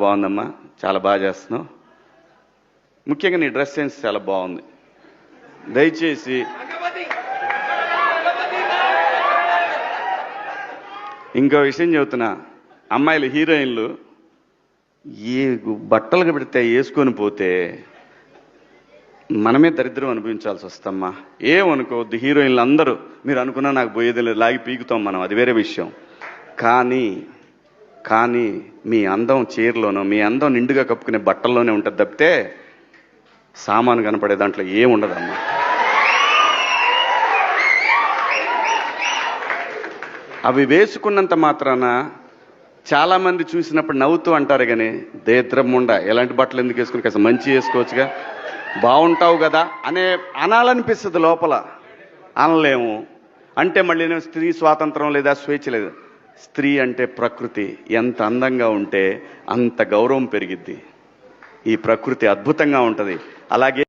బాగుందమ్మా, చాలా బాగా చేస్తున్నావు. ముఖ్యంగా నీ డ్రెస్ సెన్స్ చాలా బాగుంది. దయచేసి ఇంకో విషయం చెబుతున్నా, అమ్మాయిలు హీరోయిన్లు ఏ బట్టలు పెడితే వేసుకొని పోతే మనమే దరిద్రం అనిపించాల్సి వస్తమ్మా. ఏమనుకోవద్దు, హీరోయిన్లు అందరూ మీరు అనుకున్నా నాకు పోయేది లేదు, లాగి పీకుతాం మనం, అది వేరే విషయం. కానీ మీ అందం చీరలోనో, మీ అందం నిండుగా కప్పుకునే బట్టల్లోనే ఉంటుంది తప్పితే సామాను కనపడే దాంట్లో ఏముండదమ్మా. అవి వేసుకున్నంత మాత్రాన చాలా మంది చూసినప్పుడు నవ్వుతూ అంటారు, కానీ దేద్రముండ ఎలాంటి బట్టలు ఎందుకు వేసుకుని కాస్త మంచి వేసుకోవచ్చుగా, బాగుంటావు కదా అనాలనిపిస్తుంది లోపల. అనలేము. అంటే మళ్ళీ స్త్రీ స్వాతంత్రం లేదా, స్వేచ్ఛ లేదు. స్త్రీ అంటే ప్రకృతి, ఎంత అందంగా ఉంటే అంత గౌరవం పెరిగిద్ది. ఈ ప్రకృతి అద్భుతంగా ఉంటుంది. అలాగే